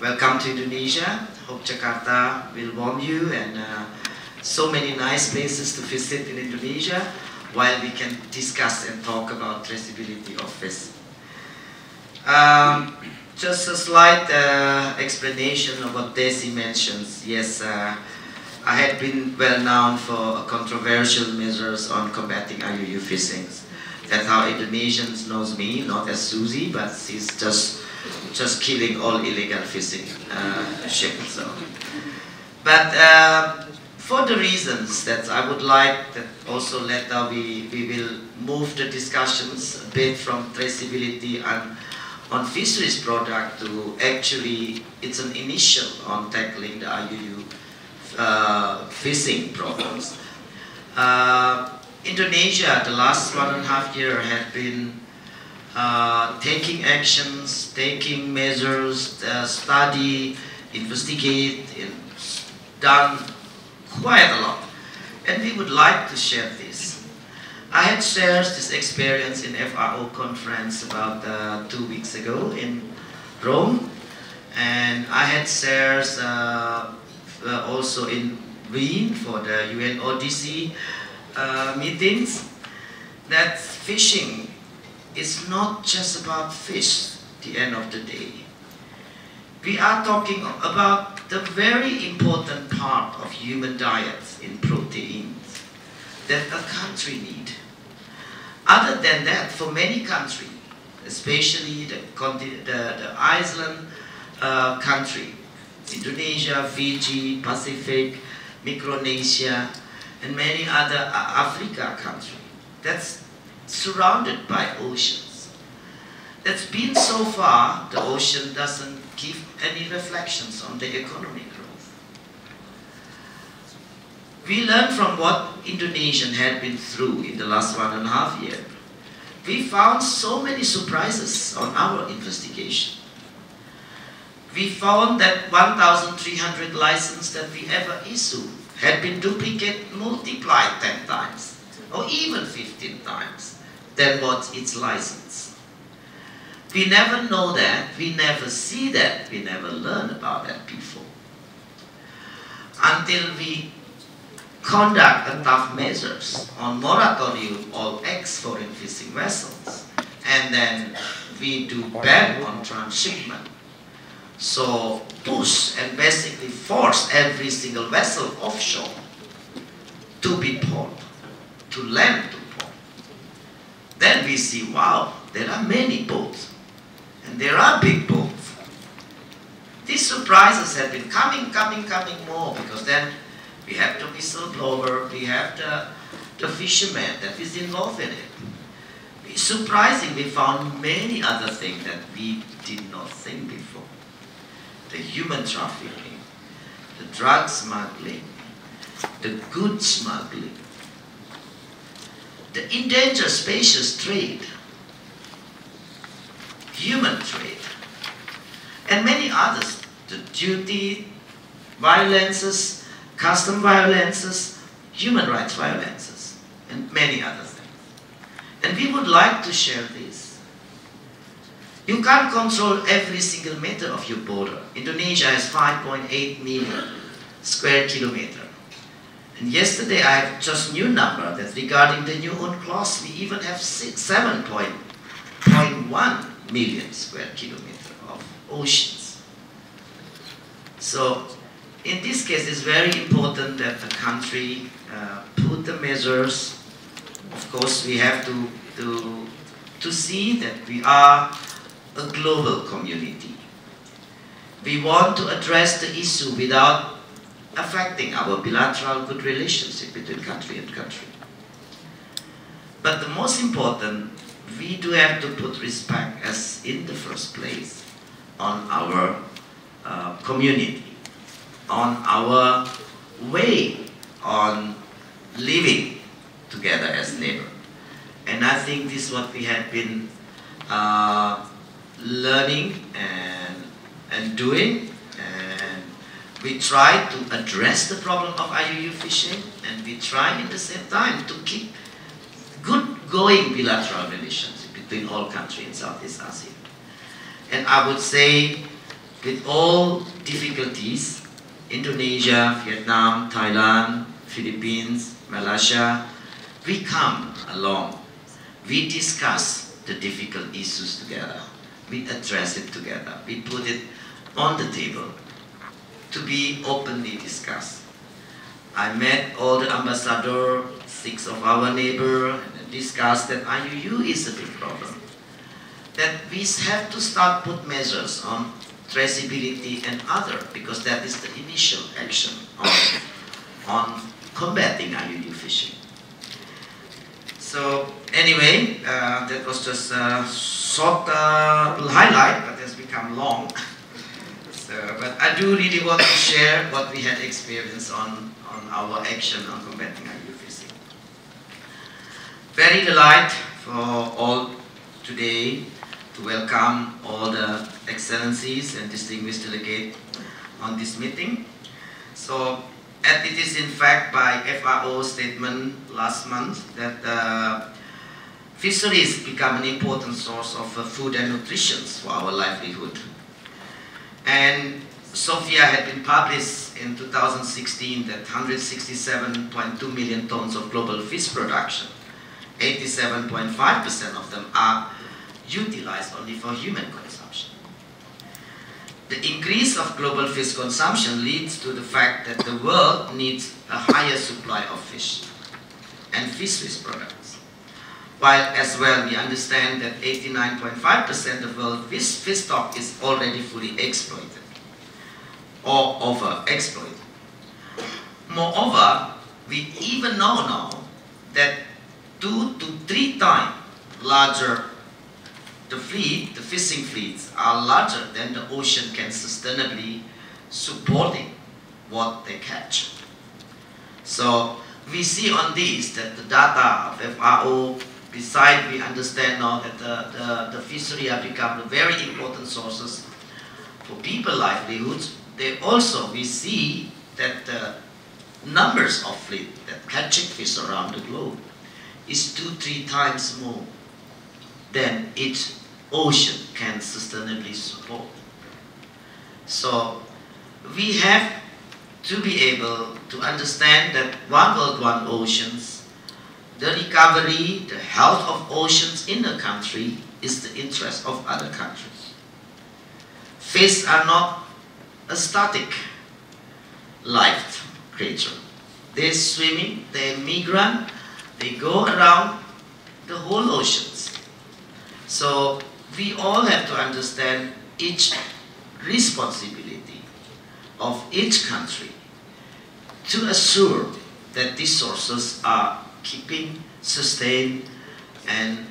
welcome to Indonesia. Hope Jakarta will warm you and so many nice places to visit in Indonesia while we can discuss and talk about traceability of fish. Just a slight explanation of what Desi mentions. Yes, I had been well known for controversial measures on combating IUU fishing. That's how Indonesians knows me, not as Susi, but she's just killing all illegal fishing ships. So. But for the reasons that I would like that also later we will move the discussions a bit from traceability and on fisheries product to actually it's an initial on tackling the IUU fishing problems. Indonesia, the last 1.5 years, had been taking actions, taking measures, study, investigate, done quite a lot. And we would like to share this. I had shared this experience in FRO conference about 2 weeks ago in Rome. And I had shared also in Wien for the UNODC meetings that fishing is not just about fish at the end of the day. We are talking about the very important part of human diets in proteins that a country needs. Other than that, for many countries, especially the Iceland country, Indonesia, Fiji, Pacific, Micronesia, and many other Africa countries, that's surrounded by oceans. That's been so far, the ocean doesn't give any reflections on the economic growth. We learned from what Indonesians had been through in the last 1.5 years. We found so many surprises on our investigation. We found that 1,300 licenses that we ever issued had been duplicated, multiplied 10 times, or even 15 times than what its license. We never know that, we never see that, we never learn about that before. Until we conduct a tough measures on moratorium on ex-foreign fishing vessels, and then we do ban on transshipment. So push and basically force every single vessel offshore to be port, to land to port. Then we see, wow, there are many boats. And there are big boats. These surprises have been coming more, because then we have the whistleblower, we have the fisherman that is involved in it. Surprisingly, we found many other things that we did not think before. The human trafficking, the drug smuggling, the goods smuggling, the endangered species trade, human trade, and many others, the duty violences, custom violences, human rights violences, and many other things. And we would like to share this. You can't control every single meter of your border. Indonesia has 5.8 million square kilometers. And yesterday I have just new number that regarding the new UNCLOS, we even have 7.1 million square kilometers of oceans. So in this case, it's very important that the country put the measures. Of course, we have to see that we are a global community. We want to address the issue without affecting our bilateral good relationship between country and country. But the most important, we do have to put respect as in the first place on our community, on our way on living together as neighbors. And I think this is what we have been learning and doing, and we try to address the problem of IUU fishing, and we try at the same time to keep good going bilateral relations between all countries in Southeast Asia. And I would say with all difficulties, Indonesia, Vietnam, Thailand, Philippines, Malaysia, we come along. We discuss the difficult issues together. We address it together. We put it on the table to be openly discussed. I met all the ambassadors, 6 of our neighbors, and discussed that IUU is a big problem. That we have to start put measures on traceability and other, because that is the initial action on combating IUU fishing. So anyway, that was just a short highlight, but has become long. But I do really want to share what we had experienced on our action on combating IUU fishing. Very delighted for all today to welcome all the excellencies and distinguished delegates on this meeting. So, as it is in fact by FAO statement last month that fisheries become an important source of food and nutrition for our livelihood. And Sophia had been published in 2016 that 167.2 million tons of global fish production, 87.5% of them are utilized only for human consumption. The increase of global fish consumption leads to the fact that the world needs a higher supply of fish and fisheries products. While as well we understand that 89.5% of world fish stock is already fully exploited or overexploited. Moreover, we even know now that 2 to 3 times larger the fishing fleets are larger than the ocean can sustainably supporting what they catch. So we see on this that the data of FAO, besides we understand now that the fishery have become very important sources for people livelihoods, we see that the numbers of fleet that catching fish around the globe is 2-3 times more than each ocean can sustainably support. So we have to be able to understand that one world, one oceans, the recovery, the health of oceans in a country is the interest of other countries. Fish are not a static life creature. They're swimming, they're migrant, they go around the whole oceans. So we all have to understand each responsibility of each country to assure that these sources are keeping sustained and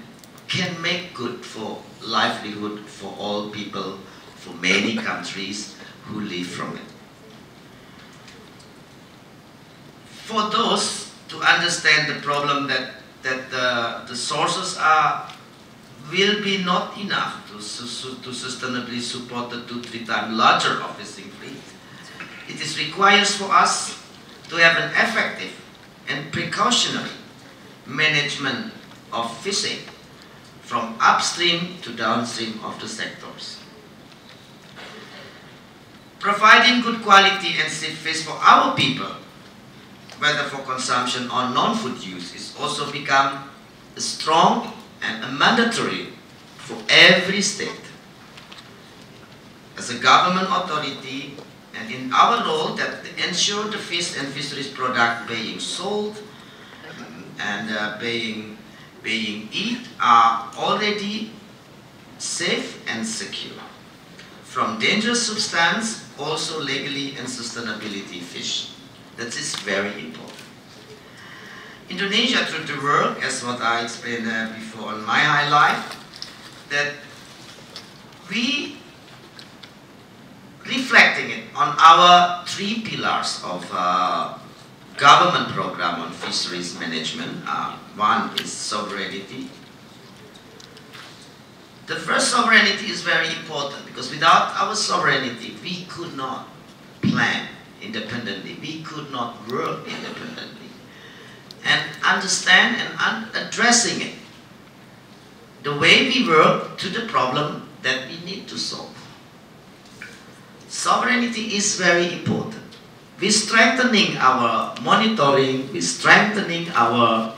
can make good for livelihood for all people, for many countries who live from it. For those to understand the problem that the sources will be not enough to sustainably support the 2-3 times larger of fishing fleet, it requires for us to have an effective and precautionary management of fishing from upstream to downstream of the sectors. Providing good quality and safe fish for our people, whether for consumption or non-food use, is also become a strong and a mandatory for every state. As a government authority, and in our role that to ensure the fish and fisheries product being sold and being eaten are already safe and secure. From dangerous substance, also legally and sustainability fish. That is very important. Indonesia, through the work, as what I explained before on my highlight, that we reflecting it on our 3 pillars of government program on fisheries management. One is sovereignty. The first sovereignty is very important because without our sovereignty, we could not plan independently, we could not work independently. And understand and addressing it, the way we work to the problem that we need to solve. sovereignty is very important. We're strengthening our monitoring, we're strengthening our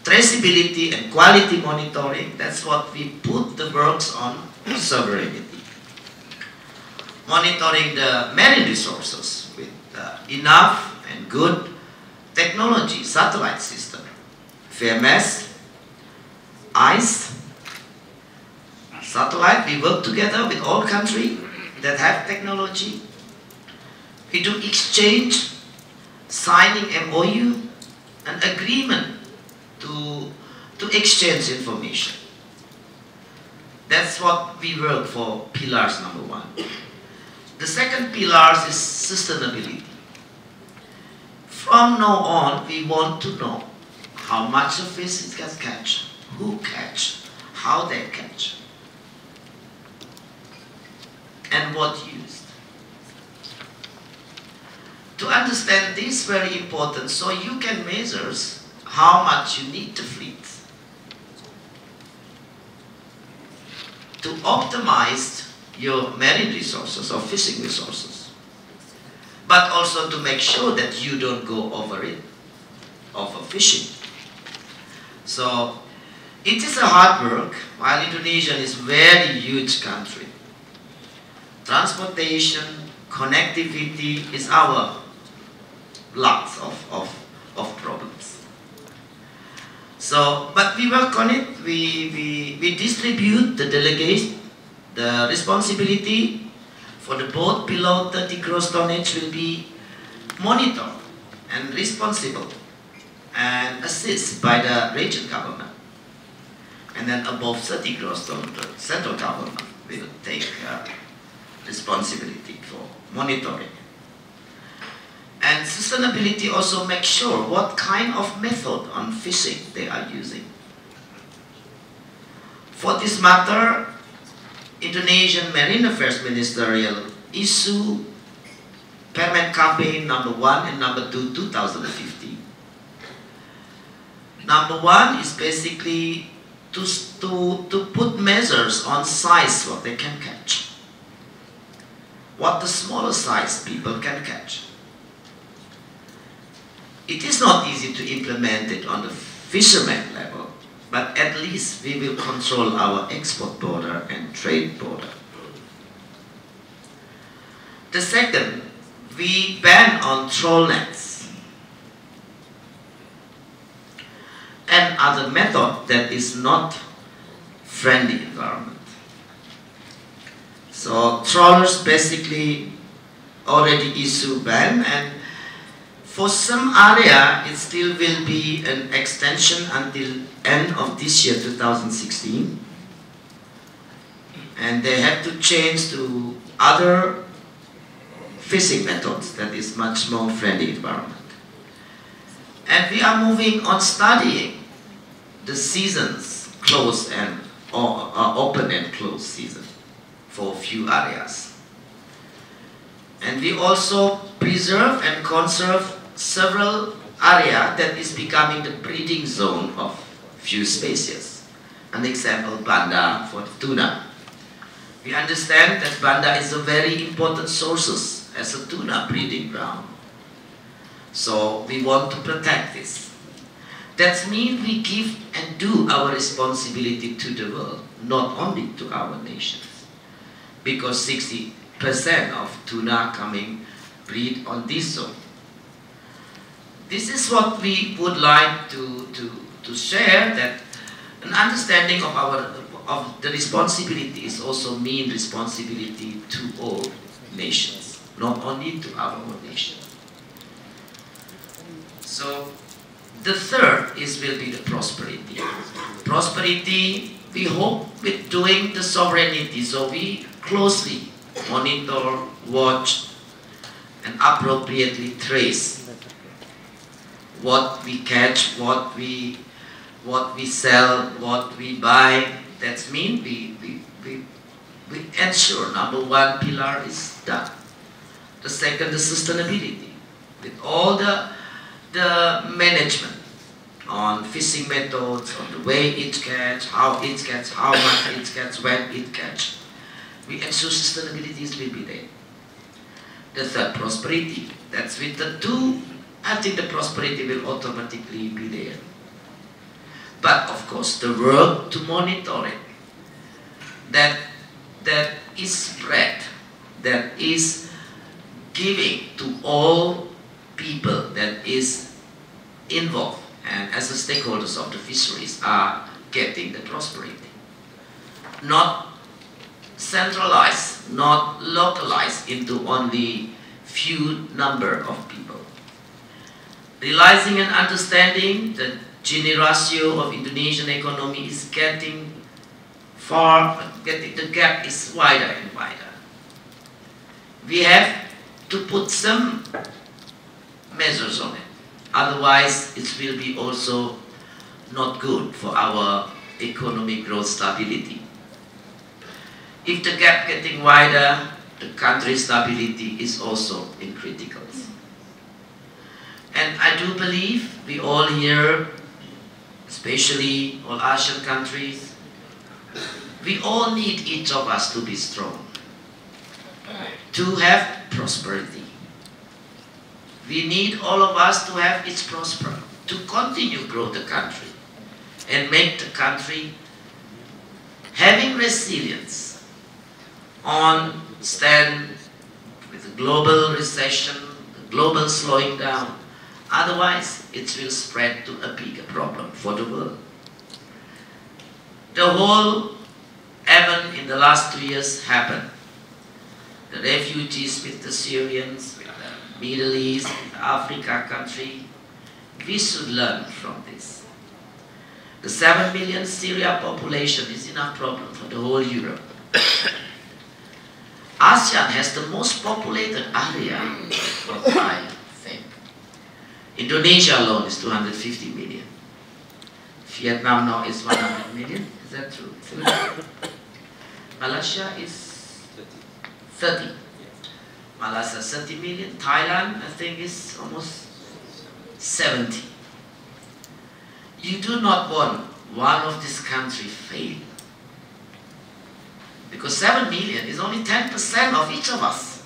traceability and quality monitoring. That's what we put the works on sovereignty. Monitoring the marine resources with enough and good technology, satellite system, FMS, ICE, satellite. We work together with all countries that have technology. We do exchange, signing MOU, an agreement to exchange information. That's what we work for, pillars number 1. The second pillar is sustainability. From now on, we want to know how much of fish it can catch, who catch, how they catch, and what used. To understand this, very important, so you can measure how much you need to fleet to optimize your marine resources or fishing resources, but also to make sure that you don't go over it, overfishing. So it is a hard work, while Indonesia is a very huge country. Transportation, connectivity is our lots of problems. So, but we work on it. We distribute the delegation, the responsibility for the boat below 30 gross tonnage will be monitored and responsible and assist by the regional government. And then above 30 gross tonnage, the central government will take responsibility for monitoring. And sustainability also makes sure what kind of method on fishing they are using. For this matter, Indonesian Marine Affairs Ministerial issue Permen Campaign number 1 and number 2, 2015. Number 1 is basically to put measures on size what they can catch. What the smaller size people can catch. It is not easy to implement it on the fisherman level, but at least we will control our export border and trade border. The second, we ban on troll nets and other method that is not friendly environment. So trawlers basically already issue ban, and for some area it still will be an extension until end of this year 2016, and they have to change to other fishing methods that is much more friendly environment. And we are moving on studying the seasons, closed and open and closed season for a few areas. And we also preserve and conserve several areas that is becoming the breeding zone of few species. An example, Banda for tuna. We understand that Banda is a very important source as a tuna breeding ground. So we want to protect this. That means we give and do our responsibility to the world, not only to our nations. Because 60% of tuna coming breed on this zone. This is what we would like to share, that an understanding of the responsibility is also mean responsibility to all nations, not only to our own nation. So the third will be the prosperity. Prosperity, we hope with doing the sovereignty, so we closely monitor, watch, and appropriately trace what we catch, what we sell, what we buy. That means we ensure number 1 pillar is done. The second, the sustainability, with all the management on fishing methods, on the way it catch, how it catch, how much it catch, when it catch. we ensure sustainability will be there. The third, prosperity. That's with the two, I think the prosperity will automatically be there. But of course, the work to monitor it, that is spread, that is giving to all people that is involved and as the stakeholders of the fisheries are getting the prosperity. Not centralized, not localized into only few number of people. Realizing and understanding the Gini ratio of Indonesian economy is getting the gap is wider and wider. We have to put some measures on it. Otherwise, it will be also not good for our economic growth stability. If the gap getting wider, the country's stability is also in criticals. And I do believe we all here, especially all Asian countries, we all need each of us to be strong, to have prosperity. We need all of us to have its prosper, to continue grow the country and make the country having resilience on stand with the global recession, the global slowing down. Otherwise, it will spread to a bigger problem for the world. The whole event in the last 2 years happened. The refugees with the Syrians, with the Middle East, with the Africa country, we should learn from this. The 7 million Syria population is enough problem for the whole Europe. ASEAN has the most populated area, what I think. Indonesia alone is 250 million. Vietnam now is 100 million. Is that true? Malaysia is 30. Malaysia 30 million. Thailand, I think, is almost 70. You do not want one of these countries fail. Because 7 million is only 10% of each of us.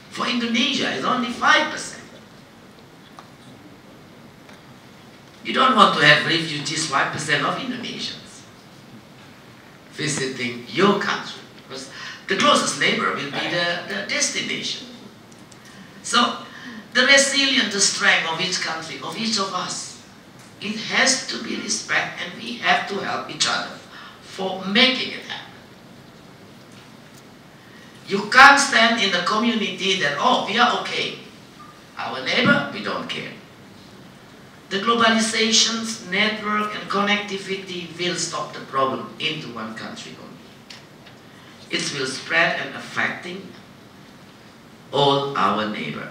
For Indonesia, it's only 5%. You don't want to have refugees, 5% of Indonesians, visiting your country. Because the closest neighbor will be the destination. So, the resilience, the strength of each country, of each of us, it has to be respected, and we have to help each other for making it happen. You can't stand in the community that, oh, we are okay. Our neighbor, we don't care. The globalization's network and connectivity will stop the problem into one country only. It will spread and affecting all our neighbor.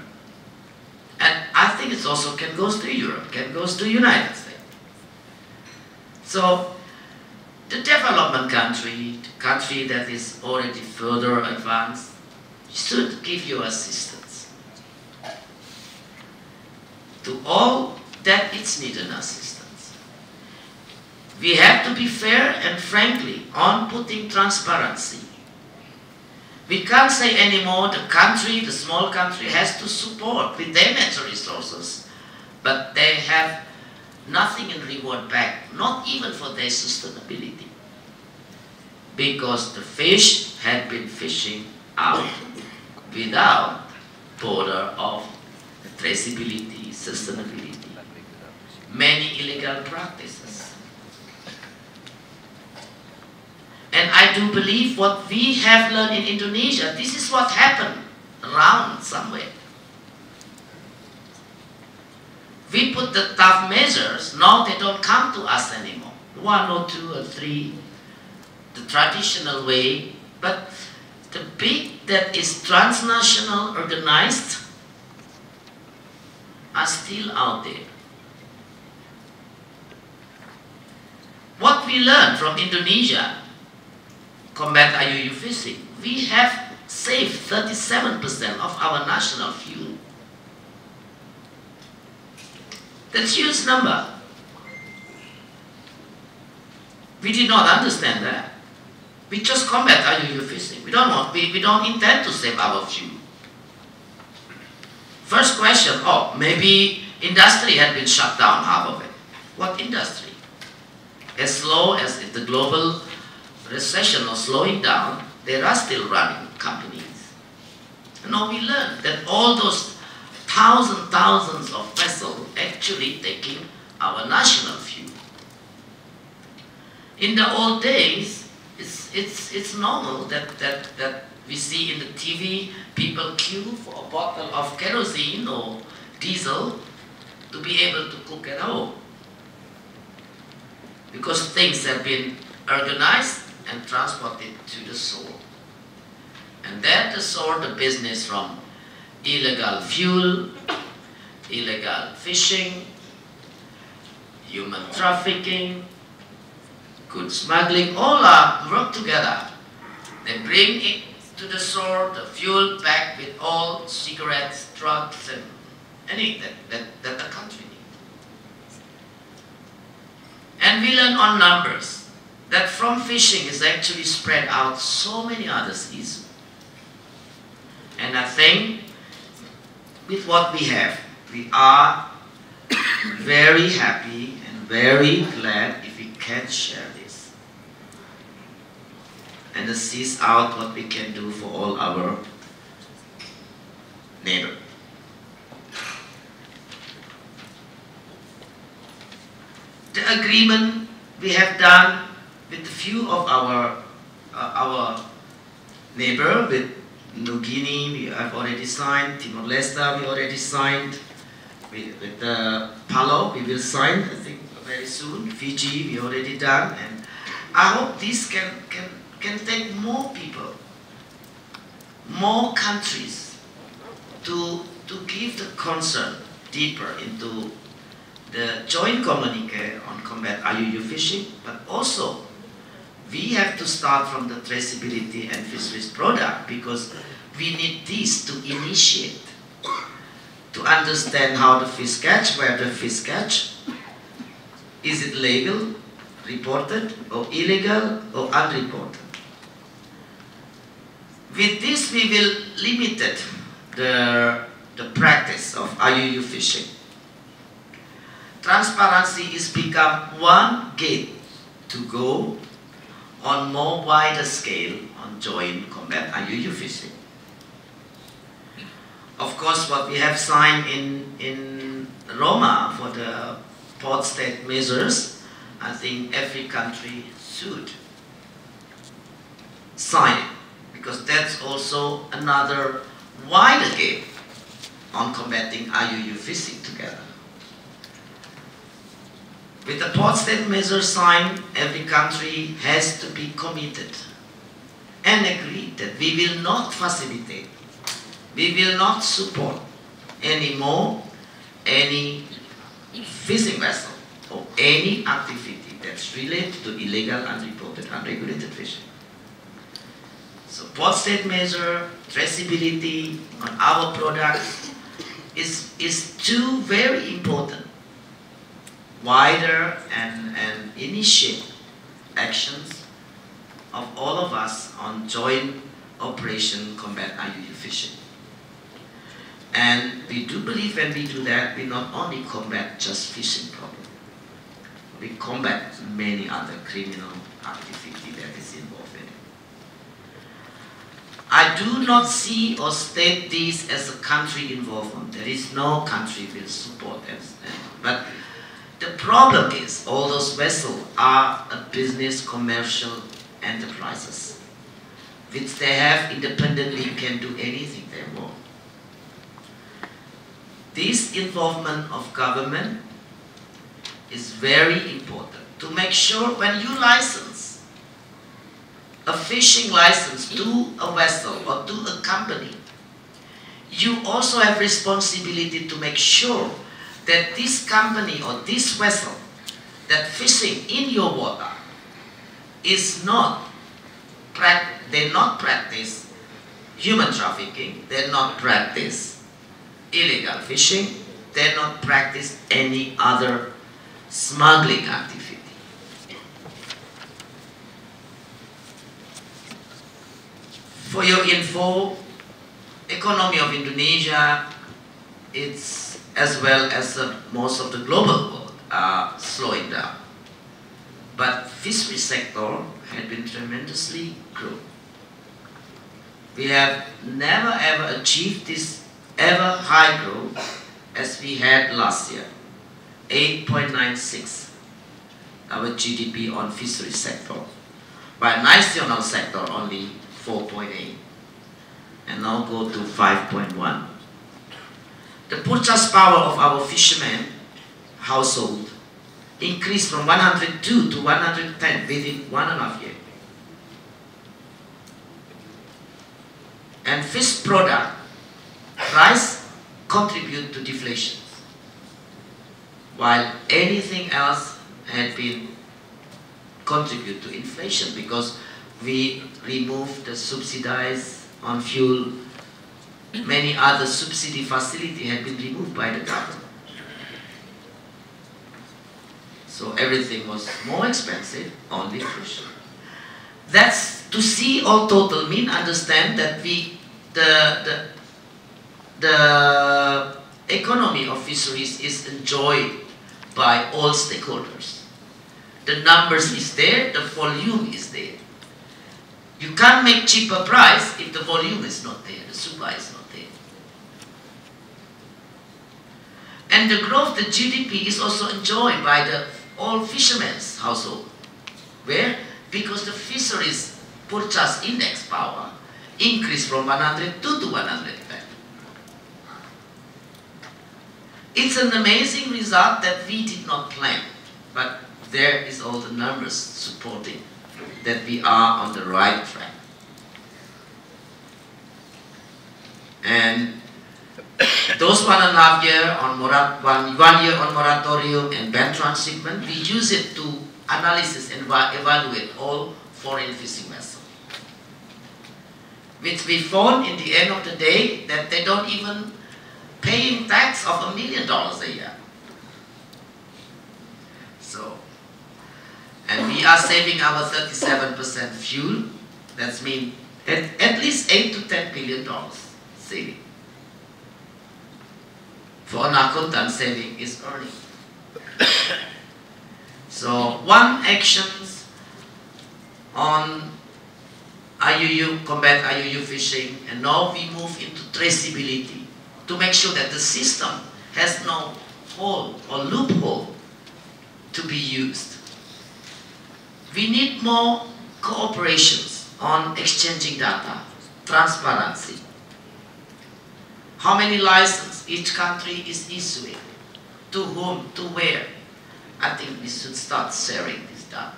And I think it also can go to Europe, can go to United States. So, the development country, the country that is already further advanced, should give you assistance. To all that it's needed assistance. We have to be fair and frankly on putting transparency. We can't say anymore the country, the small country, has to support with their natural resources, but they have nothing in reward back, not even for their sustainability. Because the fish had been fishing out without border of traceability, sustainability. Many illegal practices. And I do believe what we have learned in Indonesia, this is what happened around somewhere. We put the tough measures, now they don't come to us anymore. 1 or 2 or 3, the traditional way, but the big that is transnational organized are still out there. What we learned from Indonesia, combat IUU fishing, we have saved 37% of our national fuel. That's a huge number. We did not understand that. We just combat IUU fishing. We don't intend to save our few. First question, oh, maybe industry had been shut down, half of it. What industry? As slow as if the global recession was slowing down, there are still running companies. And now we learned that all those thousands of vessels actually taking our national fuel. In the old days, it's normal that we see in the TV people queue for a bottle of kerosene or diesel to be able to cook at home. Because things have been organized and transported to the shore. And then the shore, the business from illegal fuel, illegal fishing, human trafficking, good smuggling, all are work together. They bring it to the shore, the fuel packed with all cigarettes, drugs, and anything that the country needs. And we learn on numbers that from fishing is actually spread out so many other seas. And I think with what we have, we are very happy and very glad if we can share this. And assist out what we can do for all our neighbors. The agreement we have done with a few of our neighbor, with New Guinea we have already signed, Timor-Leste we already signed, with Palau we will sign I think very soon, Fiji we already done, and I hope this can take more people, more countries to give the concern deeper into the joint communique on combat IUU fishing, but also we have to start from the traceability and fisheries product, because we need this to initiate, to understand how the fish catch, where the fish catch, is it legal, reported, or illegal, or unreported. With this we will limit the practice of IUU fishing. Transparency is become one gate to go on more wider scale on joint combat IUU fishing. Of course, what we have signed in Roma for the port state measures, I think every country should sign it, because that's also another wider gate on combating IUU fishing together. With the port state measure signed, every country has to be committed and agree that we will not facilitate, we will not support anymore any fishing vessel or any activity that's related to illegal, unreported, unregulated fishing. So port state measure, traceability on our products is two very important, wider and initiate actions of all of us on joint operation combat IUU fishing. And we do believe when we do that, we not only combat just fishing problem, we combat many other criminal activity that is involved in it. I do not see or state this as a country involvement. There is no country will support us. But the problem is all those vessels are a business commercial enterprises, which they have independently can do anything they want. This involvement of government is very important to make sure when you license a fishing license to a vessel or to a company, you also have responsibility to make sure that this company or this vessel that fishing in your water is not, they not practice human trafficking, they not practice illegal fishing, they not practice any other smuggling activity. For your info, economy of Indonesia, it's as well as most of the global world are slowing down. But fishery sector had been tremendously growing. We have never ever achieved this ever high growth as we had last year, 8.96 our GDP on fishery sector, but national sector only 4.8, and now go to 5.1. The purchase power of our fishermen household increased from 102 to 110 within 1.5 years. And fish product price contribute to deflation, while anything else had been contribute to inflation, because we removed the subsidies on fuel. Many other subsidy facility had been removed by the government. So everything was more expensive, only fish. That's to see all total mean understand that the economy of fisheries is enjoyed by all stakeholders. The numbers is there, the volume is there. You can't make cheaper price if the volume is not there, the supply is not there. And the growth, the GDP is also enjoyed by the all fishermen's household. Where? Because the fisheries purchase index power increased from 102 to 110. It's an amazing result that we did not plan, but there is all the numbers supporting that we are on the right track. And those 1.5 years on one year on moratorium and ban transshipment, we use it to analysis and evaluate all foreign fishing vessels, which we found in the end of the day that they don't even paying tax of $1 million a year. So, and we are saving our 37% fuel. That means at least $8 to $10 billion saving. For an accountant, saving is earning. So one actions on IUU, combat IUU fishing, and now we move into traceability to make sure that the system has no hole or loophole to be used. We need more cooperations on exchanging data, transparency. How many licenses each country is issuing, to whom, to where. I think we should start sharing this data.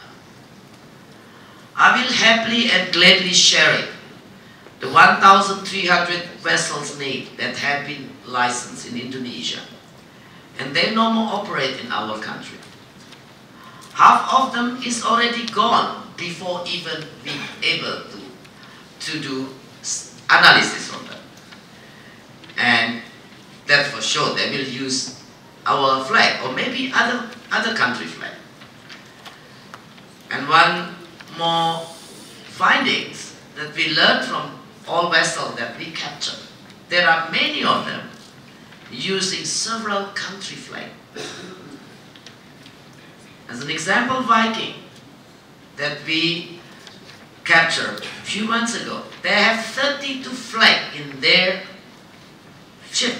I will happily and gladly share it. The 1,300 vessels named that have been licensed in Indonesia, and they no more operate in our country. Half of them is already gone before even being able to do analysis on them. And that for sure they will use our flag or maybe other country flag. And one more findings that we learned from all vessels that we captured. There are many of them using several country flags. As an example, Viking that we captured a few months ago, they have 32 flags in their ship.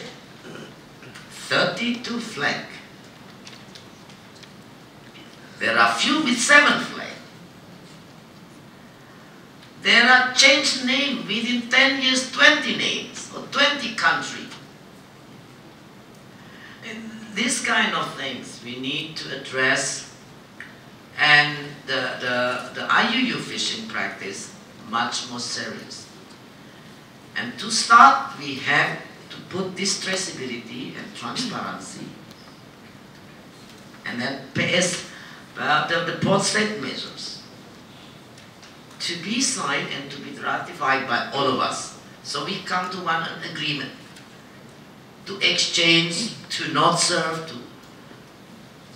32 flags. There are few with 7 flags. There are changed names within 10 years, 20 names or 20 countries. These kind of things we need to address, and the IUU fishing practice much more serious. And to start, we have to put this traceability and transparency, and then pass the post-state measures to be signed and to be ratified by all of us. So we come to one agreement to exchange, to not serve,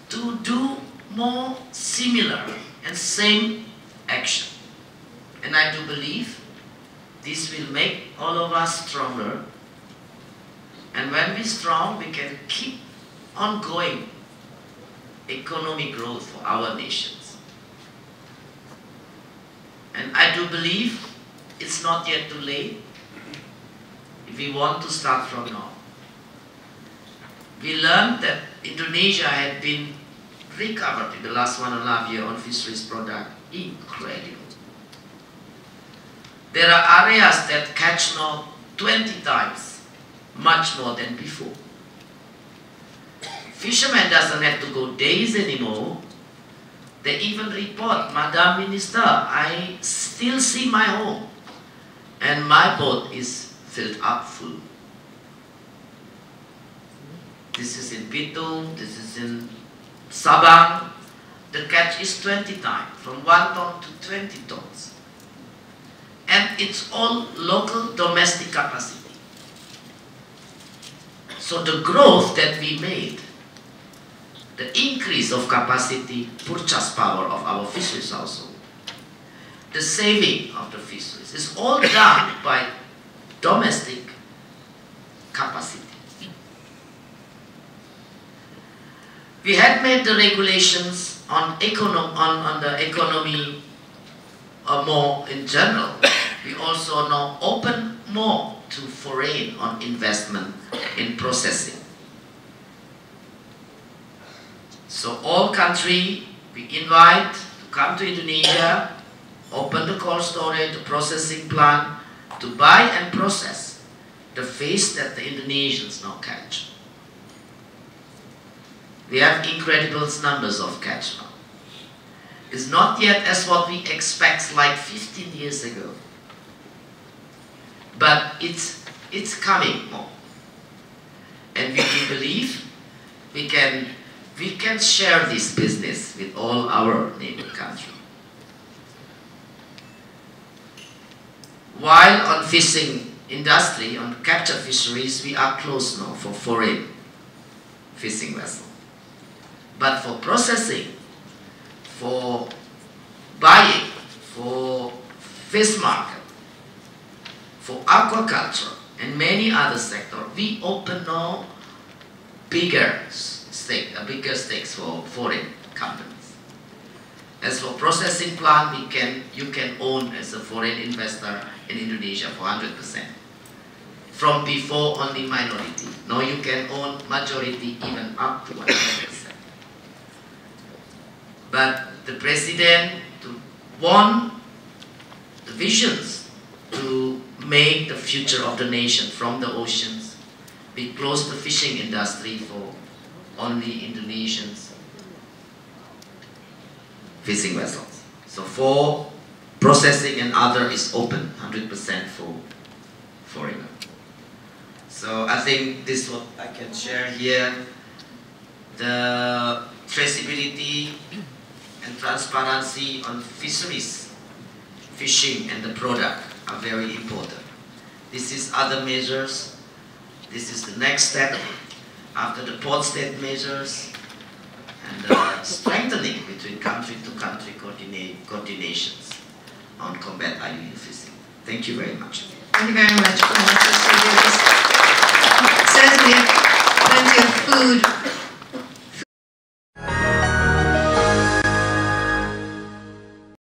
to do more similar and same action. And I do believe This will make all of us stronger. And when we're strong, we can keep ongoing economic growth for our nations. And I do believe it's not yet too late if we want to start from now. We learned that Indonesia had been recovered in the last 1.5 years on fisheries product. Incredible. There are areas that catch now 20 times, much more than before. Fishermen doesn't have to go days anymore. They even report, Madam Minister, I still see my home and my boat is filled up full. This is in Bitung, this is in Sabang. The catch is 20 times, from 1 ton to 20 tons. And it's all local domestic capacity. So the growth that we made, the increase of capacity, purchase power of our fisheries household, the saving of the fisheries is all done by domestic capacity. We had made the regulations on the economy more in general. We also now open more to foreign on investment in processing. So all countries we invite to come to Indonesia, open the cold storage, the processing plant, to buy and process the fish that the Indonesians now catch. We have incredible numbers of catch now. It's not yet as what we expect like 15 years ago. But it's coming more. And we believe we can share this business with all our neighbor countries. While on fishing industry, on capture fisheries, we are closed now for foreign fishing vessels. But for processing, for buying, for fish market, for aquaculture, and many other sectors, we open now bigger stakes for foreign companies. As for processing plant, you can own as a foreign investor in Indonesia for 100%. From before only minority. Now you can own majority, even up to 100%. But the president want the visions to make the future of the nation from the oceans. We close the fishing industry for only Indonesians fishing vessels. So for processing and other is open 100% for foreigner. So I think this is what I can share here. The traceability and transparency on fisheries, fishing and the product are very important. This is other measures. This is the next step after the port state measures and strengthening between country-to-country coordinations on combat IUU fishing. Thank you very much. Thank you very much. Certainly plenty of food